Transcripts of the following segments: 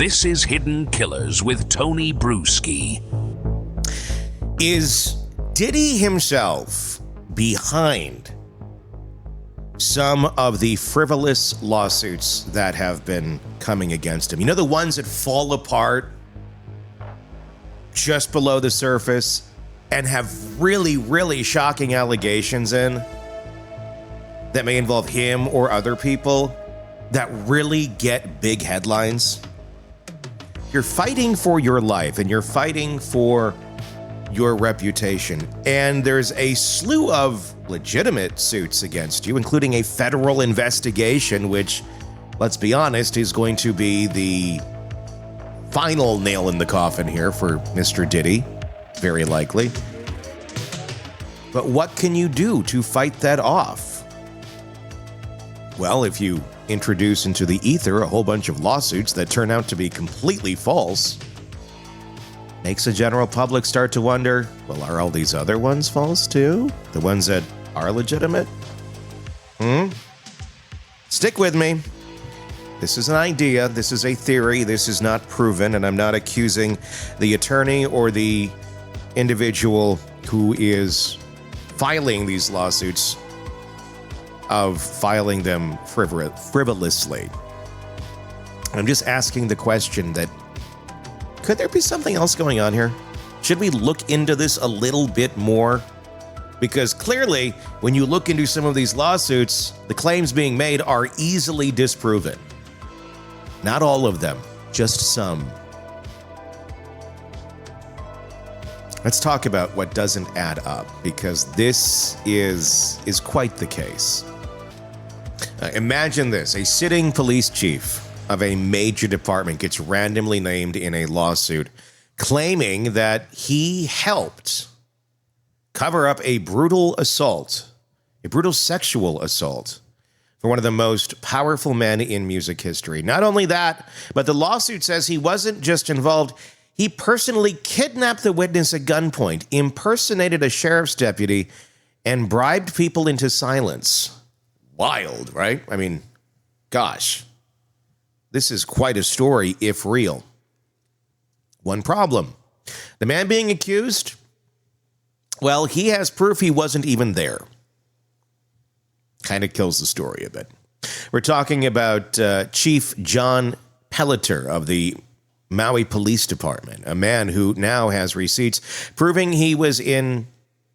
This is Hidden Killers with Tony Bruschi. Is Diddy himself behind some of the frivolous lawsuits that have been coming against him? You know, the ones that fall apart just below the surface and have really, really shocking allegations in that may involve him or other people that really get big headlines. You're fighting for your life and you're fighting for your reputation. And there's a slew of legitimate suits against you, including a federal investigation, which, let's be honest, is going to be the final nail in the coffin here for Mr. Diddy, very likely. But what can you do to fight that off? Well, if you introduce into the ether a whole bunch of lawsuits that turn out to be completely false, makes the general public start to wonder, well, are all these other ones false too? The ones that are legitimate? Stick with me. This is an idea. This is a theory. This is not proven, and I'm not accusing the attorney or the individual who is filing these lawsuits of filing them frivolously. I'm just asking the question that, could there be something else going on here? Should we look into this a little bit more? Because clearly, when you look into some of these lawsuits, the claims being made are easily disproven. Not all of them, just some. Let's talk about what doesn't add up, because this is quite the case. Imagine this: a sitting police chief of a major department gets randomly named in a lawsuit claiming that he helped cover up a brutal sexual assault for one of the most powerful men in music history. Not only that, but the lawsuit says he wasn't just involved, he personally kidnapped the witness at gunpoint, impersonated a sheriff's deputy, and bribed people into silence. Wild, right? I mean, gosh. This is quite a story, if real. One problem: the man being accused, well, he has proof he wasn't even there. Kind of kills the story a bit. We're talking about Chief John Pelletier of the Maui Police Department, a man who now has receipts proving he was in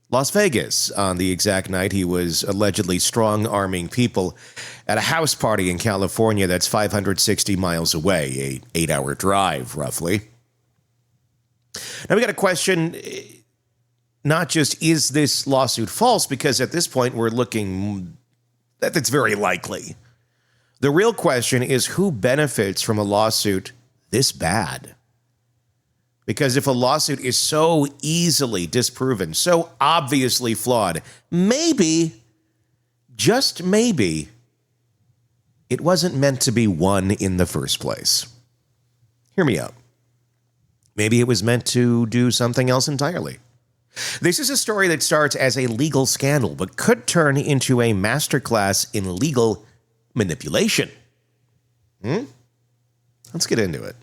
Las Vegas on the exact night he was allegedly strong-arming people at a house party in California that's 560 miles away, a 8-hour drive, roughly. Now we got a question, not just is this lawsuit false, because at this point we're looking that it's very likely. The real question is, who benefits from a lawsuit this bad? Because if a lawsuit is so easily disproven, so obviously flawed, maybe, just maybe, it wasn't meant to be won in the first place. Hear me out. Maybe it was meant to do something else entirely. This is a story that starts as a legal scandal, but could turn into a masterclass in legal manipulation. Let's get into it.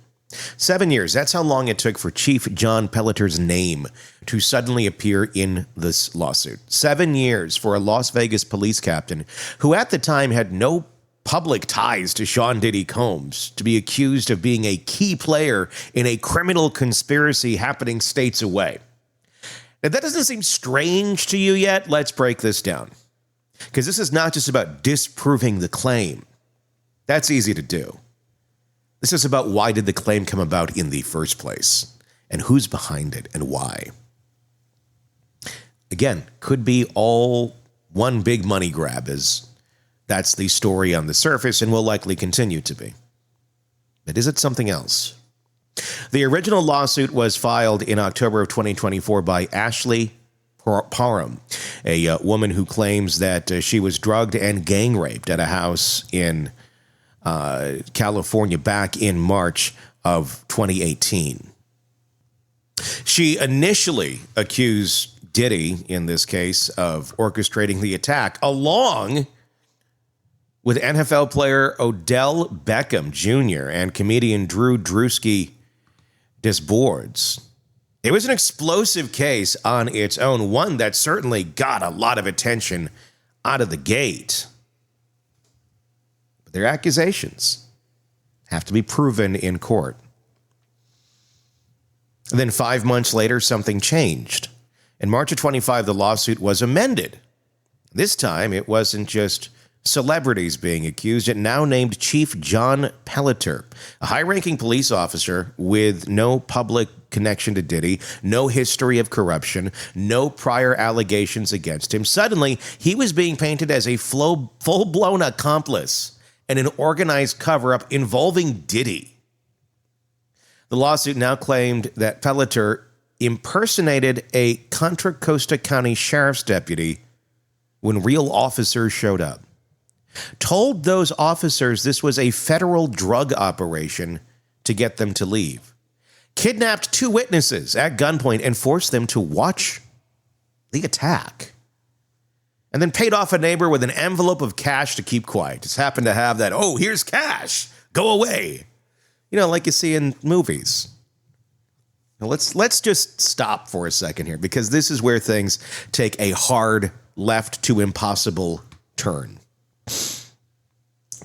7 years, that's how long it took for Chief John Pelletier's name to suddenly appear in this lawsuit. 7 years for a Las Vegas police captain who at the time had no public ties to Sean Diddy Combs to be accused of being a key player in a criminal conspiracy happening states away. If that doesn't seem strange to you yet, let's break this down. Because this is not just about disproving the claim. That's easy to do. This is about, why did the claim come about in the first place? And who's behind it and why? Again, could be all one big money grab, as that's the story on the surface and will likely continue to be. But is it something else? The original lawsuit was filed in October of 2024 by Ashley Parham, a woman who claims that she was drugged and gang raped at a house in California back in March of 2018. She initially accused Diddy, in this case, of orchestrating the attack, along with NFL player Odell Beckham Jr. and comedian Drew Drewski Disboards. It was an explosive case on its own, one that certainly got a lot of attention out of the gate. But their accusations have to be proven in court. And then 5 months later, something changed. In March of 25, the lawsuit was amended. This time, it wasn't just celebrities being accused. It now named Chief John Pelletier, a high-ranking police officer with no public connection to Diddy, no history of corruption, no prior allegations against him. Suddenly, he was being painted as a full-blown accomplice in an organized cover-up involving Diddy. The lawsuit now claimed that Pelletier impersonated a Contra Costa County sheriff's deputy when real officers showed up, told those officers this was a federal drug operation to get them to leave, kidnapped 2 witnesses at gunpoint and forced them to watch the attack, and then paid off a neighbor with an envelope of cash to keep quiet. Just happened to have that, oh, here's cash, go away. You know, like you see in movies. Now let's just stop for a second here, because this is where things take a hard left to impossible turn.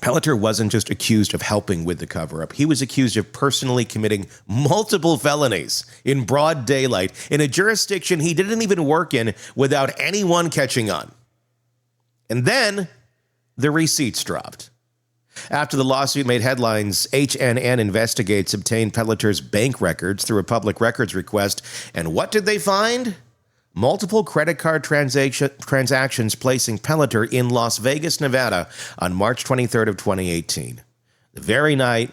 Pelletier wasn't just accused of helping with the cover-up. He was accused of personally committing multiple felonies in broad daylight in a jurisdiction he didn't even work in without anyone catching on. And then the receipts dropped. After the lawsuit made headlines, HNN Investigates obtained Pelletier's bank records through a public records request. And what did they find? Multiple credit card transactions placing Pelletier in Las Vegas, Nevada on March 23rd of 2018. The very night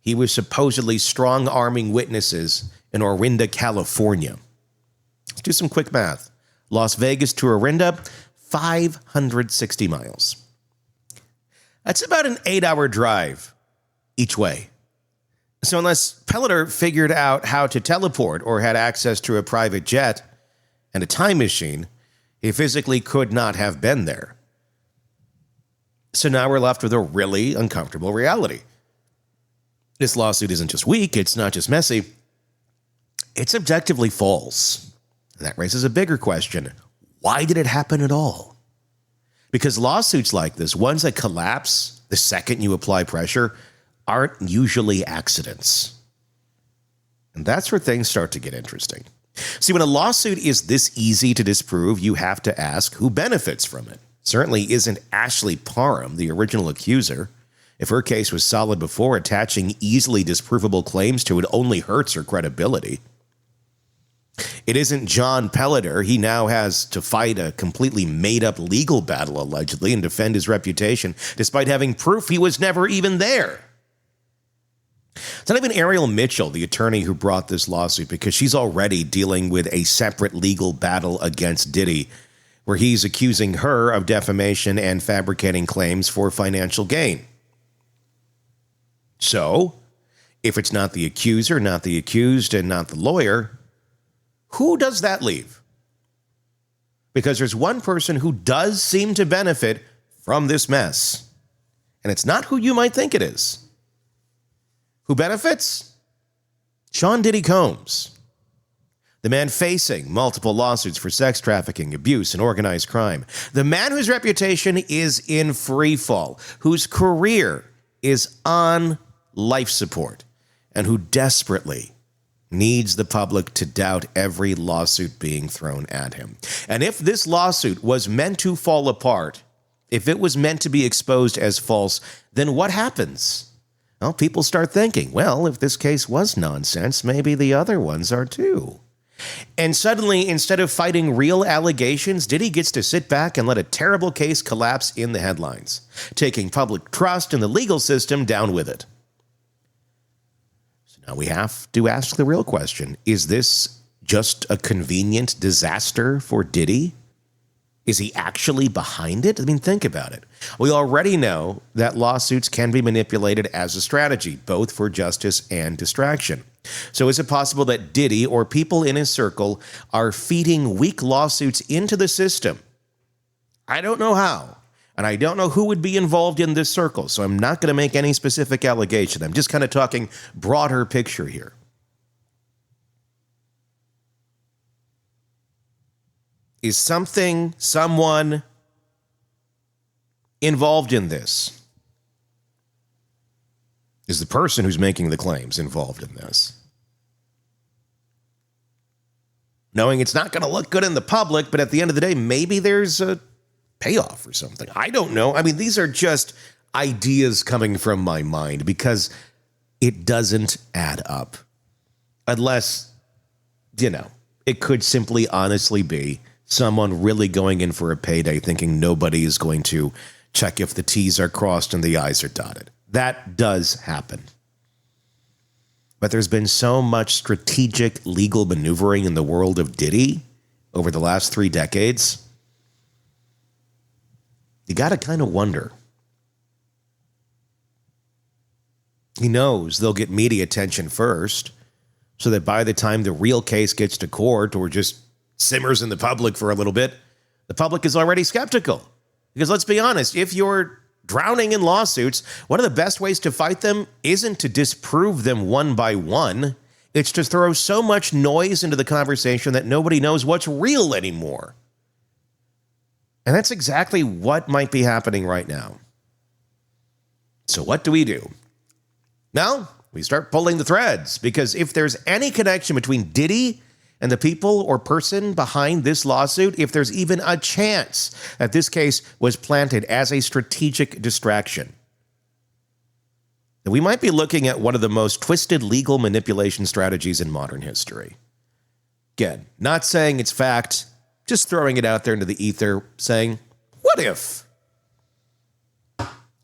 he was supposedly strong-arming witnesses in Orinda, California. Let's do some quick math. Las Vegas to Orinda, 560 miles. That's about an 8-hour drive each way. So unless Pelletier figured out how to teleport or had access to a private jet and a time machine, he physically could not have been there. So now we're left with a really uncomfortable reality. This lawsuit isn't just weak, it's not just messy, it's objectively false. And that raises a bigger question. Why did it happen at all? Because lawsuits like this, ones that collapse the second you apply pressure, aren't usually accidents. And that's where things start to get interesting. See, when a lawsuit is this easy to disprove, you have to ask who benefits from it. Certainly isn't Ashley Parham, the original accuser. If her case was solid before, attaching easily disprovable claims to it only hurts her credibility. It isn't John Pelletier. He now has to fight a completely made-up legal battle, allegedly, and defend his reputation, despite having proof he was never even there. It's not even Ariel Mitchell, the attorney who brought this lawsuit, because she's already dealing with a separate legal battle against Diddy, where he's accusing her of defamation and fabricating claims for financial gain. So, if it's not the accuser, not the accused, and not the lawyer, who does that leave? Because there's one person who does seem to benefit from this mess, and it's not who you might think it is. Who benefits? Sean Diddy Combs, the man facing multiple lawsuits for sex trafficking, abuse, and organized crime. The man whose reputation is in free fall, whose career is on life support, and who desperately needs the public to doubt every lawsuit being thrown at him. And if this lawsuit was meant to fall apart, if it was meant to be exposed as false, then what happens? Well, people start thinking, well, if this case was nonsense, maybe the other ones are too. And suddenly, instead of fighting real allegations, Diddy gets to sit back and let a terrible case collapse in the headlines, taking public trust in the legal system down with it. So now we have to ask the real question. Is this just a convenient disaster for Diddy? Is he actually behind it? I mean, think about it. We already know that lawsuits can be manipulated as a strategy, both for justice and distraction. So is it possible that Diddy or people in his circle are feeding weak lawsuits into the system? I don't know how. And I don't know who would be involved in this circle, so I'm not going to make any specific allegation. I'm just kind of talking broader picture here. Is someone involved in this? Is the person who's making the claims involved in this? Knowing it's not going to look good in the public, but at the end of the day, maybe there's a payoff or something. I don't know. I mean, these are just ideas coming from my mind because it doesn't add up. Unless, it could simply honestly be someone really going in for a payday thinking nobody is going to check if the T's are crossed and the I's are dotted. That does happen. But there's been so much strategic legal maneuvering in the world of Diddy over the last 3 decades. You got to kind of wonder. He knows they'll get media attention first, so that by the time the real case gets to court or just simmers in the public for a little bit, the public is already skeptical. Because let's be honest, if you're drowning in lawsuits, one of the best ways to fight them isn't to disprove them one by one. It's to throw so much noise into the conversation that nobody knows what's real anymore. And that's exactly what might be happening right now. So what do we do? Now, we start pulling the threads, because if there's any connection between Diddy and the people or person behind this lawsuit, if there's even a chance that this case was planted as a strategic distraction, then we might be looking at one of the most twisted legal manipulation strategies in modern history. Again, not saying it's fact, just throwing it out there into the ether, saying, what if?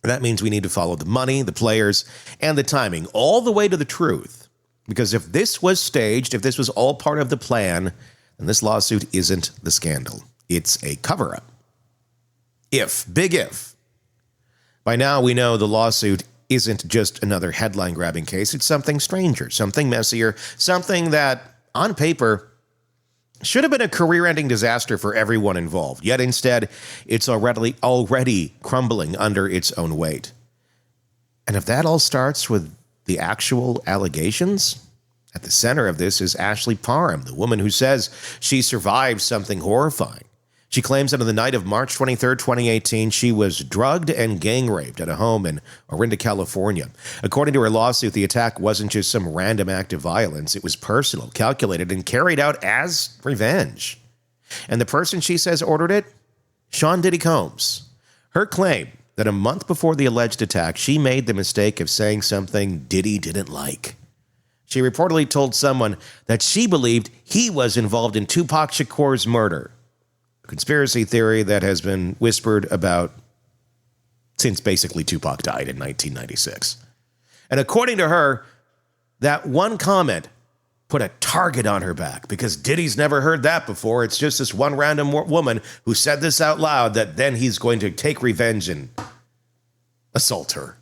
That means we need to follow the money, the players, and the timing all the way to the truth. Because if this was staged, if this was all part of the plan, then this lawsuit isn't the scandal. It's a cover-up. Big if. By now, we know the lawsuit isn't just another headline-grabbing case. It's something stranger, something messier, something that, on paper, should have been a career-ending disaster for everyone involved. Yet instead, it's already crumbling under its own weight. And if that all starts with the actual allegations, at the center of this is Ashley Parham, the woman who says she survived something horrifying. She claims that on the night of March 23rd, 2018, she was drugged and gang raped at a home in Orinda, California. According to her lawsuit, the attack wasn't just some random act of violence. It was personal, calculated, and carried out as revenge. And the person she says ordered it? Sean Diddy Combs. Her claim that a month before the alleged attack, she made the mistake of saying something Diddy didn't like. She reportedly told someone that she believed he was involved in Tupac Shakur's murder, a conspiracy theory that has been whispered about since basically Tupac died in 1996. And according to her, that one comment put a target on her back, because Diddy's never heard that before. It's just this one random woman who said this out loud that then he's going to take revenge and assault her.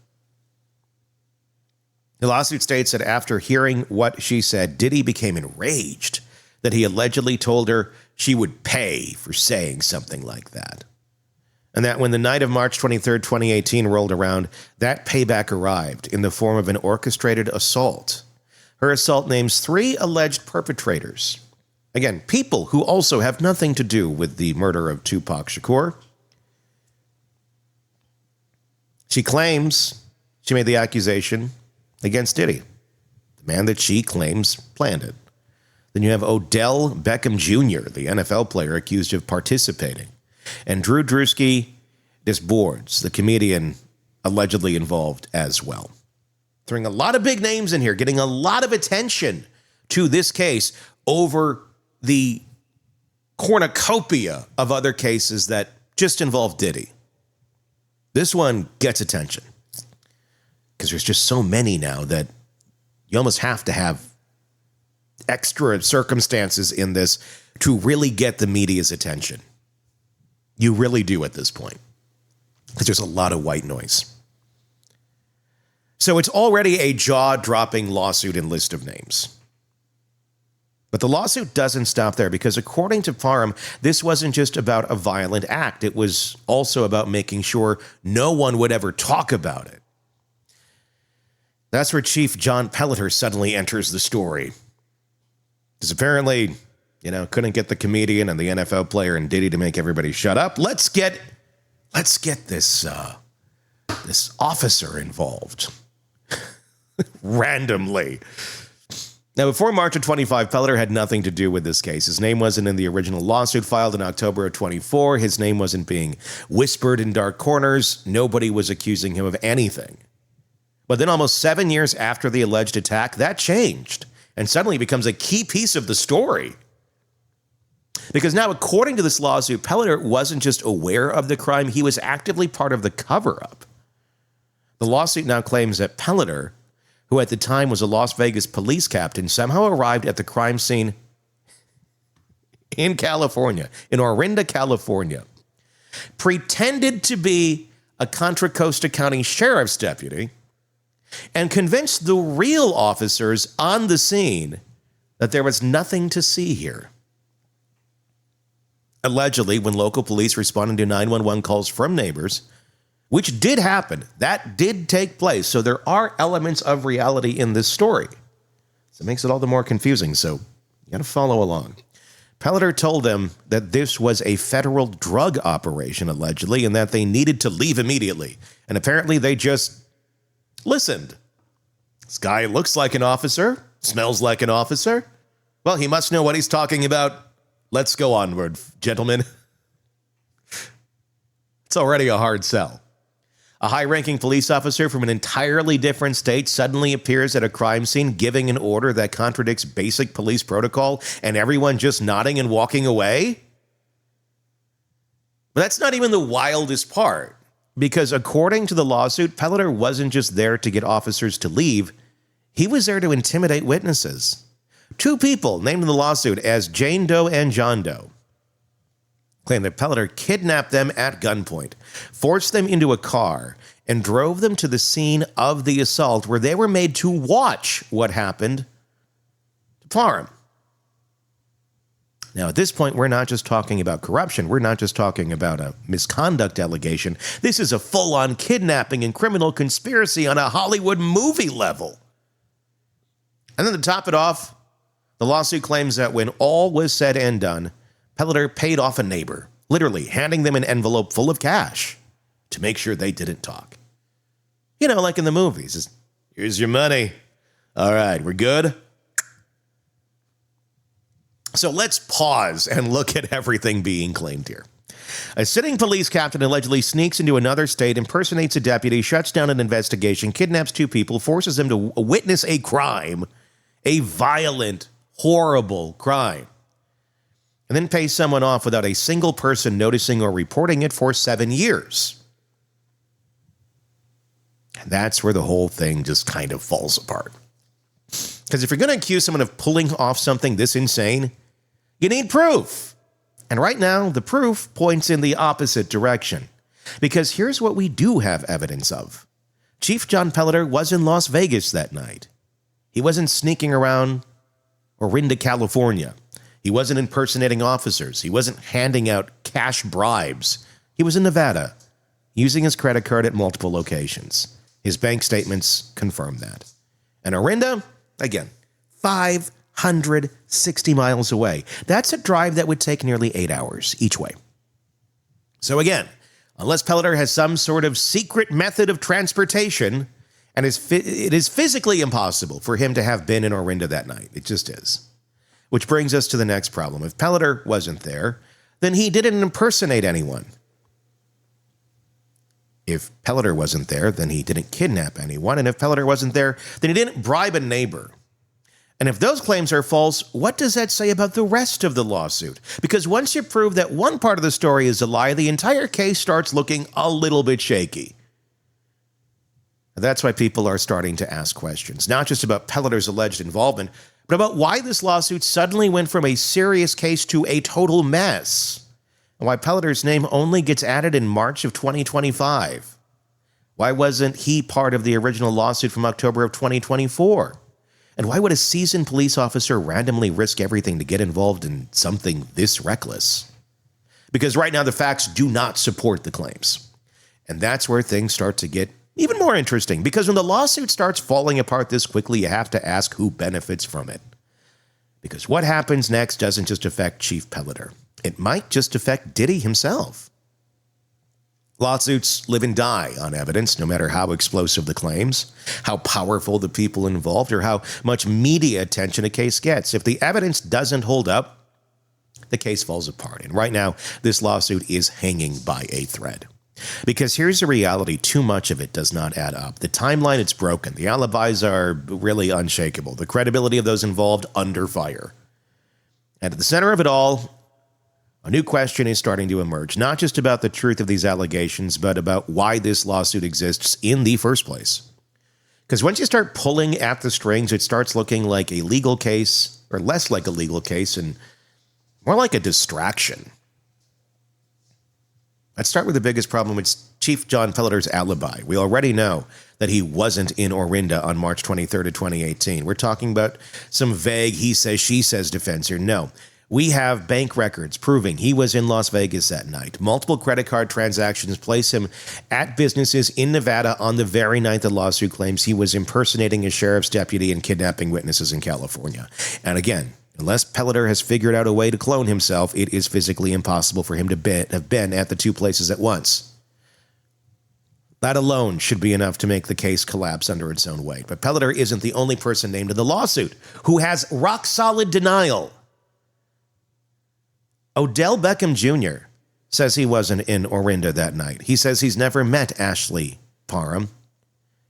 The lawsuit states that after hearing what she said, Diddy became enraged that he allegedly told her she would pay for saying something like that. And that when the night of March 23rd, 2018 rolled around, that payback arrived in the form of an orchestrated assault. Her assault names 3 alleged perpetrators. Again, people who also have nothing to do with the murder of Tupac Shakur. She claims she made the accusation against Diddy, the man that she claims planned it. Then you have Odell Beckham Jr., the NFL player accused of participating, and Drew Drewski Disboards, the comedian allegedly involved as well. Throwing a lot of big names in here, getting a lot of attention to this case over the cornucopia of other cases that just involve Diddy. This one gets attention because there's just so many now that you almost have to have extra circumstances in this to really get the media's attention. You really do at this point, because there's a lot of white noise. So it's already a jaw-dropping lawsuit and list of names. But the lawsuit doesn't stop there because according to Parham, this wasn't just about a violent act. It was also about making sure no one would ever talk about it. That's where Chief John Pelletier suddenly enters the story. Because apparently, couldn't get the comedian and the NFL player and Diddy to make everybody shut up. Let's get this officer involved. Randomly. Now, before March of 25, Pelletier had nothing to do with this case. His name wasn't in the original lawsuit filed in October of 24. His name wasn't being whispered in dark corners. Nobody was accusing him of anything. But then almost 7 years after the alleged attack, that changed and suddenly becomes a key piece of the story. Because now, according to this lawsuit, Pelletier wasn't just aware of the crime, he was actively part of the cover-up. The lawsuit now claims that Pelletier, who at the time was a Las Vegas police captain, somehow arrived at the crime scene in California, in Orinda, California, pretended to be a Contra Costa County Sheriff's deputy, and convinced the real officers on the scene that there was nothing to see here. Allegedly, when local police responded to 911 calls from neighbors, which did happen, that did take place, so there are elements of reality in this story. So it makes it all the more confusing, so you got to follow along. Pelletier told them that this was a federal drug operation, allegedly, and that they needed to leave immediately. And apparently they just listened. This guy looks like an officer, smells like an officer. Well, he must know what he's talking about. Let's go onward, gentlemen. It's already a hard sell. A high-ranking police officer from an entirely different state suddenly appears at a crime scene giving an order that contradicts basic police protocol and everyone just nodding and walking away? But that's not even the wildest part. Because according to the lawsuit, Pelletier wasn't just there to get officers to leave. He was there to intimidate witnesses. Two people named in the lawsuit as Jane Doe and John Doe claim that Pelletier kidnapped them at gunpoint, forced them into a car, and drove them to the scene of the assault where they were made to watch what happened to Parham. Now, at this point, we're not just talking about corruption. We're not just talking about a misconduct allegation. This is a full-on kidnapping and criminal conspiracy on a Hollywood movie level. And then to top it off, the lawsuit claims that when all was said and done, Pelletier paid off a neighbor, literally handing them an envelope full of cash to make sure they didn't talk. Like in the movies. Here's your money. All right, we're good? So let's pause and look at everything being claimed here. A sitting police captain allegedly sneaks into another state, impersonates a deputy, shuts down an investigation, kidnaps two people, forces them to witness a crime, a violent, horrible crime, and then pays someone off without a single person noticing or reporting it for 7 years. And that's where the whole thing just kind of falls apart. Because if you're going to accuse someone of pulling off something this insane, you need proof. And right now, the proof points in the opposite direction. Because here's what we do have evidence of. Chief John Pelletier was in Las Vegas that night. He wasn't sneaking around Orinda, California. He wasn't impersonating officers. He wasn't handing out cash bribes. He was in Nevada, using his credit card at multiple locations. His bank statements confirm that. And Orinda, again, 560 miles away. That's a drive that would take nearly 8 hours each way. So again, unless Pelletier has some sort of secret method of transportation, and it is physically impossible for him to have been in Orinda that night. It just is. Which brings us to the next problem. If Pelletier wasn't there, then he didn't impersonate anyone. If Pelletier wasn't there, then he didn't kidnap anyone. And if Pelletier wasn't there, then he didn't bribe a neighbor. And if those claims are false, what does that say about the rest of the lawsuit? Because once you prove that one part of the story is a lie, the entire case starts looking a little bit shaky. That's why people are starting to ask questions, not just about Pelletier's alleged involvement, but about why this lawsuit suddenly went from a serious case to a total mess, and why Pelletier's name only gets added in March of 2025. Why wasn't he part of the original lawsuit from October of 2024? And why would a seasoned police officer randomly risk everything to get involved in something this reckless? Because right now the facts do not support the claims. And that's where things start to get even more interesting. Because when the lawsuit starts falling apart this quickly, you have to ask who benefits from it. Because what happens next doesn't just affect Chief Pelletier. It might just affect Diddy himself. Lawsuits live and die on evidence, no matter how explosive the claims, how powerful the people involved, or how much media attention a case gets. If the evidence doesn't hold up, the case falls apart. And right now, this lawsuit is hanging by a thread. Because here's the reality, too much of it does not add up. The timeline, it's broken. The alibis are really unshakable. The credibility of those involved, under fire. And at the center of it all, a new question is starting to emerge, not just about the truth of these allegations, but about why this lawsuit exists in the first place. Because once you start pulling at the strings, it starts looking like a legal case, or less like a legal case, and more like a distraction. Let's start with the biggest problem. It's Chief John Pelletier's alibi. We already know that he wasn't in Orinda on March 23rd of 2018. We're talking about some vague he says, she says defense here. No. We have bank records proving he was in Las Vegas that night. Multiple credit card transactions place him at businesses in Nevada on the very night the lawsuit claims he was impersonating a sheriff's deputy and kidnapping witnesses in California. And again, unless Pelletier has figured out a way to clone himself, it is physically impossible for him to have been at the two places at once. That alone should be enough to make the case collapse under its own weight. But Pelletier isn't the only person named in the lawsuit who has rock-solid denial. Odell Beckham Jr. says he wasn't in Orinda that night. He says he's never met Ashley Parham.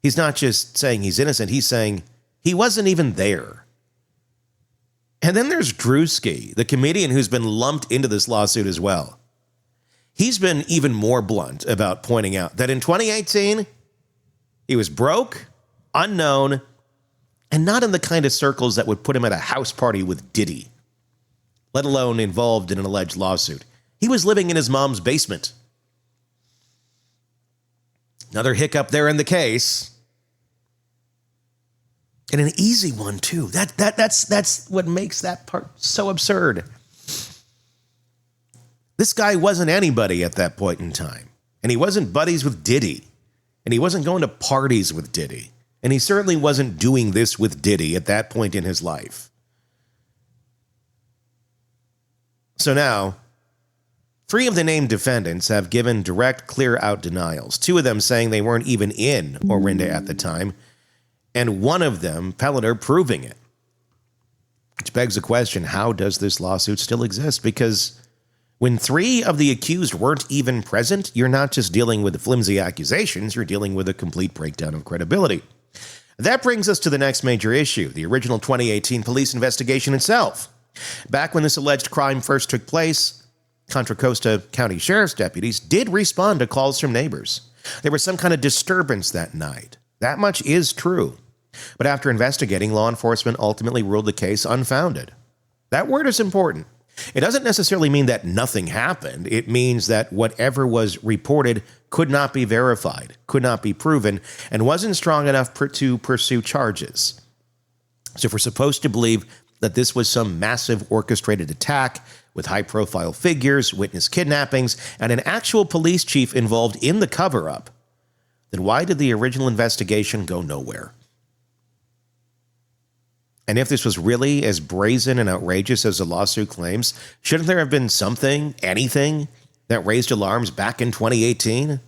He's not just saying he's innocent, he's saying he wasn't even there. And then there's Drewski, the comedian who's been lumped into this lawsuit as well. He's been even more blunt about pointing out that in 2018, he was broke, unknown, and not in the kind of circles that would put him at a house party with Diddy, let alone involved in an alleged lawsuit. He was living in his mom's basement. Another hiccup there in the case. And an easy one, too. That's what makes that part so absurd. This guy wasn't anybody at that point in time. And he wasn't buddies with Diddy. And he wasn't going to parties with Diddy. And he certainly wasn't doing this with Diddy at that point in his life. So now, 3 of the named defendants have given direct, clear-out denials. 2 of them saying they weren't even in Orinda at the time, and 1 of them, Pelletier, proving it. Which begs the question, how does this lawsuit still exist? Because when 3 of the accused weren't even present, you're not just dealing with flimsy accusations, you're dealing with a complete breakdown of credibility. That brings us to the next major issue, the original 2018 police investigation itself. Back when this alleged crime first took place, Contra Costa County Sheriff's deputies did respond to calls from neighbors. There was some kind of disturbance that night. That much is true. But after investigating, law enforcement ultimately ruled the case unfounded. That word is important. It doesn't necessarily mean that nothing happened. It means that whatever was reported could not be verified, could not be proven, and wasn't strong enough to pursue charges. So if we're supposed to believe that this was some massive orchestrated attack with high-profile figures, witness kidnappings, and an actual police chief involved in the cover-up, then why did the original investigation go nowhere? And if this was really as brazen and outrageous as the lawsuit claims, shouldn't there have been something, anything, that raised alarms back in 2018?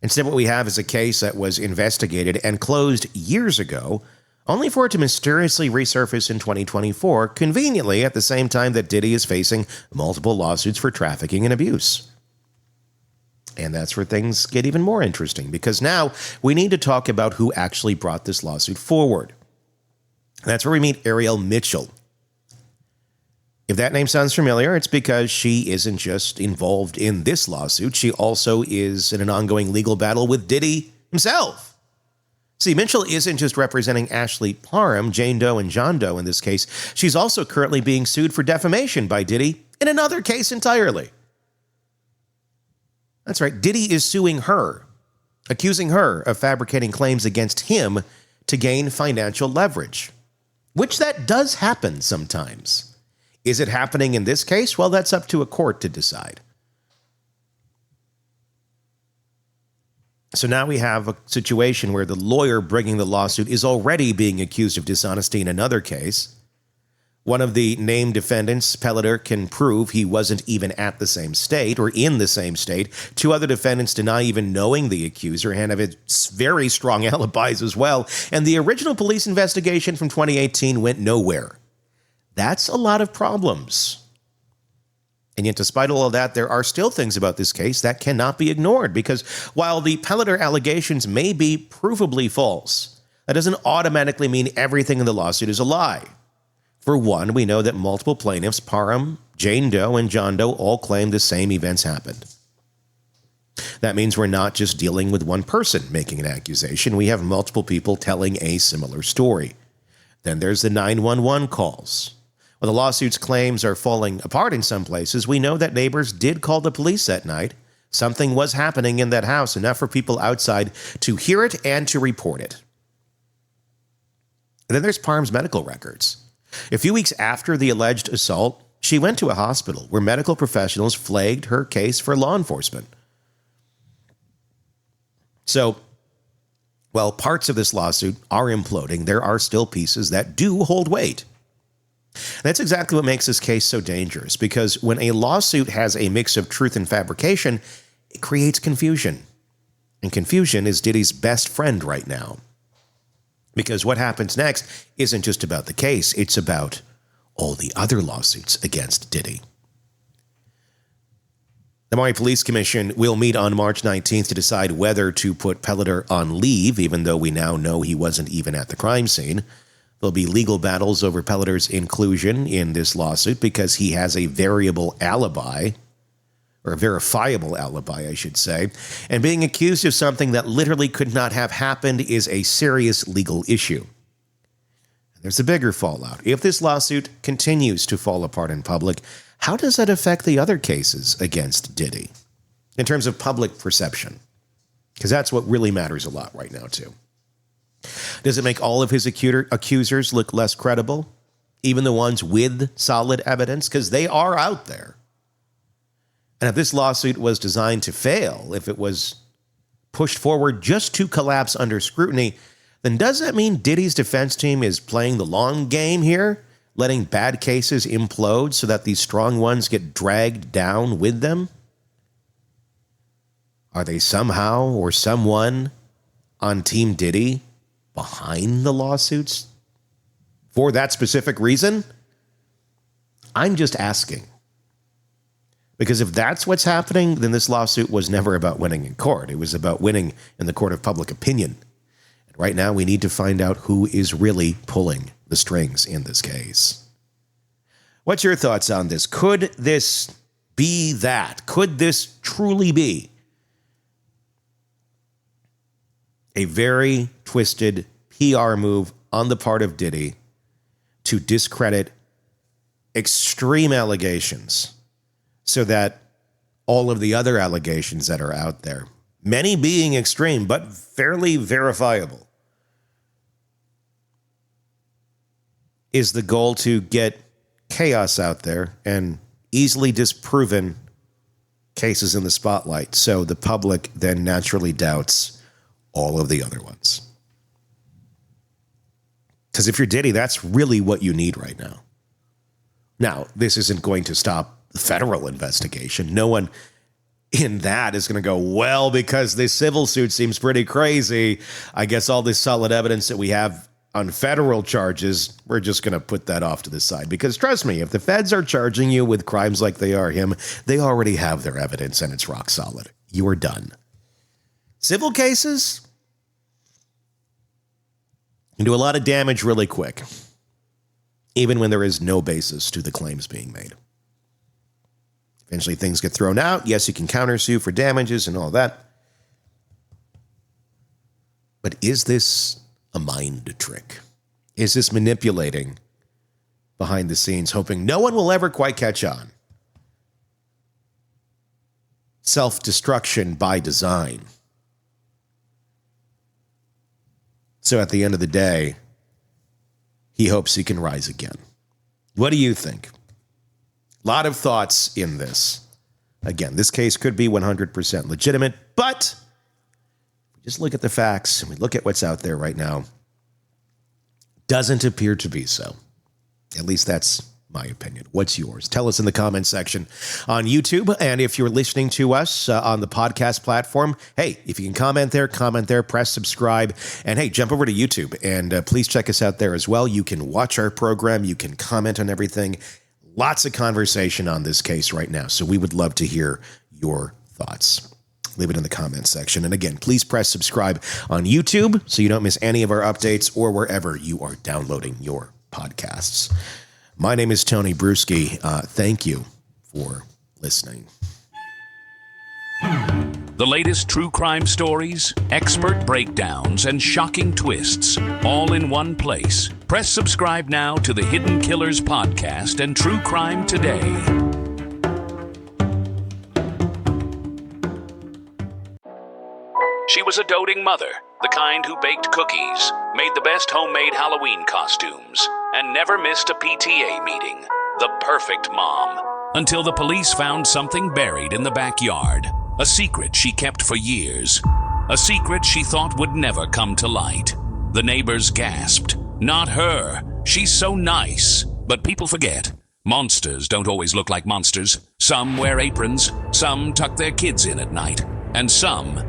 Instead, what we have is a case that was investigated and closed years ago, only for it to mysteriously resurface in 2024, conveniently at the same time that Diddy is facing multiple lawsuits for trafficking and abuse. And that's where things get even more interesting, because now we need to talk about who actually brought this lawsuit forward. That's where we meet Ariel Mitchell. If that name sounds familiar, it's because she isn't just involved in this lawsuit. She also is in an ongoing legal battle with Diddy himself. See, Mitchell isn't just representing Ashley Parham, Jane Doe, and John Doe in this case. She's also currently being sued for defamation by Diddy in another case entirely. That's right, Diddy is suing her, accusing her of fabricating claims against him to gain financial leverage. which that does happen sometimes. Is it happening in this case? Well, that's up to a court to decide. So now we have a situation where the lawyer bringing the lawsuit is already being accused of dishonesty in another case. One of the named defendants, Pelletier, can prove he wasn't even at the same state or in the same state. Two other defendants deny even knowing the accuser and have very strong alibis as well. And the original police investigation from 2018 went nowhere. That's a lot of problems. And yet, despite all of that, there are still things about this case that cannot be ignored, because while the Pelletier allegations may be provably false, that doesn't automatically mean everything in the lawsuit is a lie. For one, we know that multiple plaintiffs, Parham, Jane Doe, and John Doe, all claim the same events happened. That means we're not just dealing with one person making an accusation. We have multiple people telling a similar story. Then there's the 911 calls. While the lawsuit's claims are falling apart in some places, we know that neighbors did call the police that night. Something was happening in that house, enough for people outside to hear it and to report it. And then there's Parham's medical records. A few weeks after the alleged assault, she went to a hospital where medical professionals flagged her case for law enforcement. So, while parts of this lawsuit are imploding, there are still pieces that do hold weight. That's exactly what makes this case so dangerous, because when a lawsuit has a mix of truth and fabrication, it creates confusion. And confusion is Diddy's best friend right now. Because what happens next isn't just about the case, it's about all the other lawsuits against Diddy. The Maui Police Commission will meet on March 19th to decide whether to put Pelletier on leave, even though we now know he wasn't even at the crime scene. There'll be legal battles over Pelletier's inclusion in this lawsuit because he has a variable alibi, or a verifiable alibi, I should say. And being accused of something that literally could not have happened is a serious legal issue. There's a bigger fallout. If this lawsuit continues to fall apart in public, how does that affect the other cases against Diddy in terms of public perception? Because that's what really matters a lot right now, too. Does it make all of his accusers look less credible? Even the ones with solid evidence? Because they are out there. And if this lawsuit was designed to fail, if it was pushed forward just to collapse under scrutiny, then does that mean Diddy's defense team is playing the long game here, letting bad cases implode so that these strong ones get dragged down with them? Are they somehow or someone on Team Diddy behind the lawsuits for that specific reason? I'm just asking. Because if that's what's happening, then this lawsuit was never about winning in court. It was about winning in the court of public opinion. And right now, we need to find out who is really pulling the strings in this case. What's your thoughts on this? Could this be that? Could this truly be a very twisted PR move on the part of Diddy to discredit extreme allegations so that all of the other allegations that are out there, many being extreme but fairly verifiable, is the goal to get chaos out there and easily disproven cases in the spotlight, so the public then naturally doubts all of the other ones. Because if you're Diddy, that's really what you need right now. Now, this isn't going to stop the federal investigation. No one in that is going to go, well, because this civil suit seems pretty crazy, I guess all this solid evidence that we have on federal charges, we're just going to put that off to the side. Because trust me, if the feds are charging you with crimes like they are him, they already have their evidence and it's rock solid. You are done. Civil cases can do a lot of damage really quick, even when there is no basis to the claims being made. Eventually things get thrown out. Yes, you can countersue for damages and all that. But is this a mind trick? Is this manipulating behind the scenes, hoping no one will ever quite catch on? Self-destruction by design. So at the end of the day, he hopes he can rise again. What do you think? A lot of thoughts in this. Again, this case could be 100% legitimate, but just look at the facts and we look at what's out there right now. Doesn't appear to be so. At least that's my opinion. What's yours? Tell us in the comment section on YouTube. And if you're listening to us on the podcast platform, hey, if you can comment there, press subscribe. And hey, jump over to YouTube and please check us out there as well. You can watch our program. You can comment on everything. Lots of conversation on this case right now. So we would love to hear your thoughts. Leave it in the comment section. And again, please press subscribe on YouTube so you don't miss any of our updates or wherever you are downloading your podcasts. My name is Tony Bruschi. Thank you for listening. The latest true crime stories, expert breakdowns, and shocking twists, all in one place. Press subscribe now to the Hidden Killers podcast and True Crime Today. She was a doting mother, the kind who baked cookies, made the best homemade Halloween costumes, and never missed a PTA meeting. The perfect mom. Until the police found something buried in the backyard. A secret she kept for years. A secret she thought would never come to light. The neighbors gasped. Not her. She's so nice. But people forget. Monsters don't always look like monsters. Some wear aprons. Some tuck their kids in at night. And some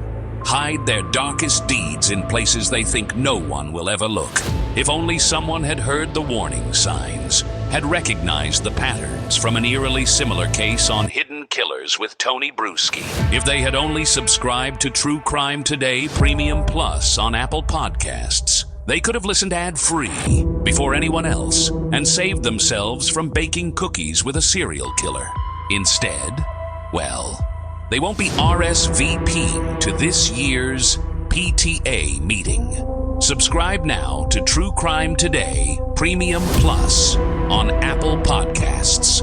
hide their darkest deeds in places they think no one will ever look. If only someone had heard the warning signs, had recognized the patterns from an eerily similar case on Hidden Killers with Tony Bruschi. If they had only subscribed to True Crime Today Premium Plus on Apple Podcasts, they could have listened ad-free before anyone else and saved themselves from baking cookies with a serial killer. Instead, well, they won't be RSVPing to this year's PTA meeting. Subscribe now to True Crime Today Premium Plus on Apple Podcasts.